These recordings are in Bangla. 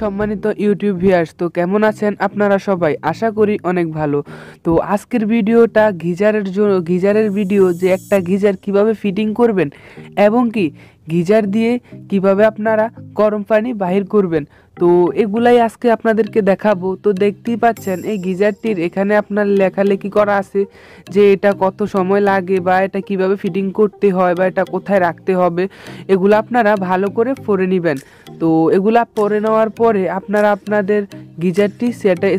সম্মানিত ইউটিউব ভিউয়ার্স, তো কেমন আছেন আপনারা সবাই? আশা করি অনেক ভালো। তো আজকের ভিডিওটা গিজারের ভিডিও, যে একটা গিজার কিভাবে ফিটিং করবেন এবং কি গিজার দিয়ে কিভাবে আপনারা গরম পানি বাহির করবেন, তো এগুলাই আজকে আপনাদেরকে দেখাবো। তো দেখতেই পাচ্ছেন এই গিজারটির এখানে আপনার লেখালেখি করা আছে যে এটা কত সময় লাগে বা এটা কিভাবে ফিটিং করতে হয় বা এটা কোথায় রাখতে হবে, এগুলো আপনারা ভালো করে পড়ে নেবেন। তো এগুলা পরে নেওয়ার পরে আপনারা আপনাদের গিজারটি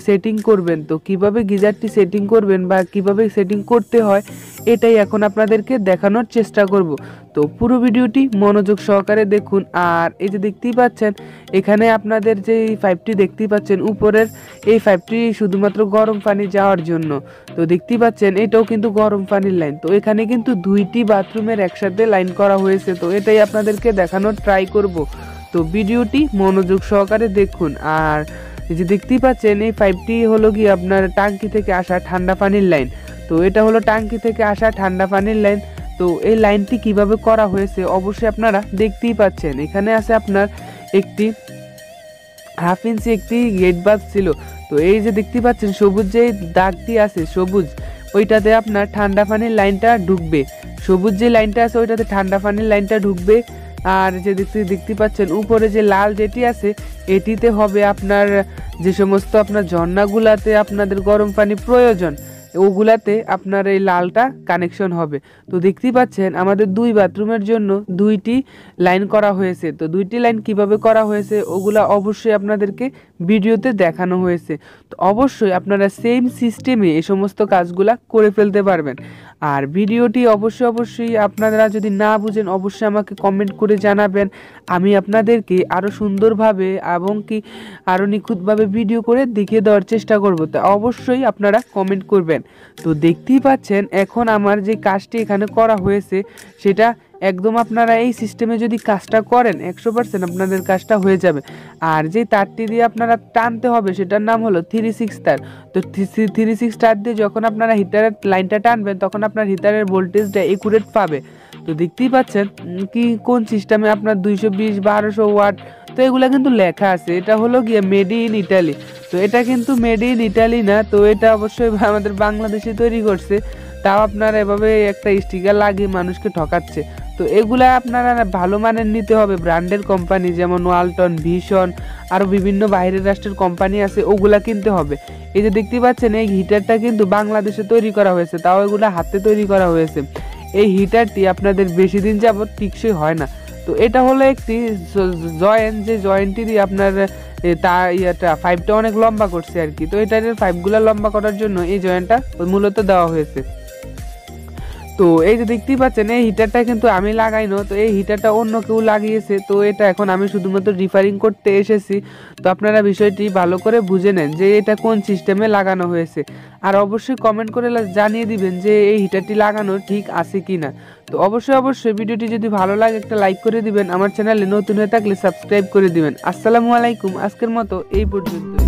সেটিং করবেন। তো কিভাবে গিজারটি সেটিং করবেন বা কিভাবে সেটিং করতে হয়, এটাই এখন আপনাদেরকে দেখানোর চেষ্টা করব। তো পুরো ভিডিওটি মনোযোগ সহকারে দেখুন। আর এই যে দেখতেই পাচ্ছেন এখানে আপনাদের যে এই পাইপটি দেখতেই পাচ্ছেন উপরের, এই পাইপটি শুধুমাত্র গরম পানি যাওয়ার জন্য। তো দেখতেই পাচ্ছেন এটাও কিন্তু গরম পানির লাইন। তো এখানে কিন্তু দুইটি বাথরুমের একসাথে লাইন করা হয়েছে। তো এটাই আপনাদেরকে দেখানোর ট্রাই করব। তো ভিডিওটি মনোযোগ সহকারে দেখুন। আর এই যে দেখতেই পাচ্ছেন এই পাইপটি হলো কি আপনার টাঙ্কি থেকে আসা ঠান্ডা পানির লাইন। তো এটা হলো টাঙ্কি থেকে আসা ঠান্ডা পানির লাইন। তো এই লাইনটি কিভাবে করা হয়েছে অবশ্যই আপনারা দেখতেই পাচ্ছেন। এখানে আছে আপনার একটি হাফ ইঞ্চি একটি গেট বাস ছিল। তো এই যে দেখতেই পাচ্ছেন সবুজ যে দাগটি আছে সবুজ, ওইটাতে আপনার ঠান্ডা পানির লাইনটা ঢুকবে। সবুজ যে লাইনটা আছে ওইটাতে ঠান্ডা পানির লাইনটা ঢুকবে। আর যে দেখতে পাচ্ছেন উপরে যে লাল যেটি আছে এটিতে হবে আপনার যে সমস্ত আপনার ঝর্ণাগুলাতে আপনাদের গরম পানি প্রয়োজন, ওগুলাতে আপনার এই লালটা কানেকশন হবে। তো দেখতেই পাচ্ছেন আমাদের দুই বাথরুমের জন্য দুইটি লাইন করা হয়েছে। তো দুইটি লাইন কিভাবে করা হয়েছে ওগুলা অবশ্যই আপনাদেরকে ভিডিওতে দেখানো হয়েছে। তো অবশ্যই আপনারা সেম সিস্টেমে এই সমস্ত কাজগুলা করে ফেলতে পারবেন। আর ভিডিওটি অবশ্যই আপনারা যদি না বুঝেন অবশ্যই আমাকে কমেন্ট করে জানাবেন। আমি আপনাদেরকে আরও সুন্দরভাবে এবং কি আরও নিখুঁতভাবে ভিডিও করে দেখিয়ে দেওয়ার চেষ্টা করব। তা অবশ্যই আপনারা কমেন্ট করবেন। তো দেখতেই পাচ্ছেন এখন আমার যে কাজটি এখানে করা হয়েছে সেটা একদম আপনারা এই সিস্টেমে যদি কাজটা করেন 100% আপনাদের কাজটা হয়ে যাবে। আর যে তারটি দিয়ে আপনারা টানতে হবে সেটার নাম হলো 3/6 তার। তো 3/6 তার দিয়ে যখন আপনারা হিটারের লাইনটা টানবেন তখন আপনার হিটারের ভোল্টেজটা একুরেট পাবে। তো দেখতেই পাচ্ছেন কি কোন সিস্টেমে আপনার 220 1200 ওয়াট। তো এগুলা কিন্তু লেখা আছে, এটা হলো গিয়ে মেড ইন ইটালি। তো এটা কিন্তু মেড ইন ইটালি না, তো এটা অবশ্যই আমাদের বাংলাদেশে তৈরি করছে। তাও আপনারা এভাবে একটা স্টিকার লাগিয়ে মানুষকে ঠকাচ্ছে। তো এগুলা আপনারা ভালো মানের নিতে হবে, ব্র্যান্ডের কোম্পানি যেমন ওয়ালটন, ভিশন, আরও বিভিন্ন বাইরের রাষ্ট্রের কোম্পানি আছে, ওগুলা কিনতে হবে। এই যে দেখতে পাচ্ছেন এই হিটারটা কিন্তু বাংলাদেশে তৈরি করা হয়েছে, তাও এগুলা হাতে তৈরি করা হয়েছে। এই হিটারটি আপনাদের বেশি দিন যাবত টিকসই হয় না। তো এটা হলো একটি জয়েন্ট, যে জয়েন্টটি দিয়ে আপনার পাইপটা অনেক লম্বা করছে আর কি। তো এটার পাইপগুলো লম্বা করার জন্য এই জয়েন্টটা মূলত দেওয়া হয়েছে। তো এই যে দেখতেই পাচ্ছেন এই হিটারটা কিন্তু আমি লাগাইনো, তো এই হিটারটা অন্য কেউ লাগিয়েছে। তো এটা এখন আমি শুধুমাত্র রিপেয়ারিং করতে এসেছি। তো আপনারা বিষয়টি ভালো করে বুঝে নেন যে এটা কোন সিস্টেমে লাগানো হয়েছে। আর অবশ্যই কমেন্ট করে জানিয়ে দিবেন যে এই হিটারটি লাগানো ঠিক আছে কি না। তো অবশ্যই ভিডিওটি যদি ভালো লাগে একটা লাইক করে দিবেন। আমার চ্যানেলে নতুন হয়ে থাকলে সাবস্ক্রাইব করে দিবেন। আসসালামু আলাইকুম। আজকের মতো এই পর্যন্ত।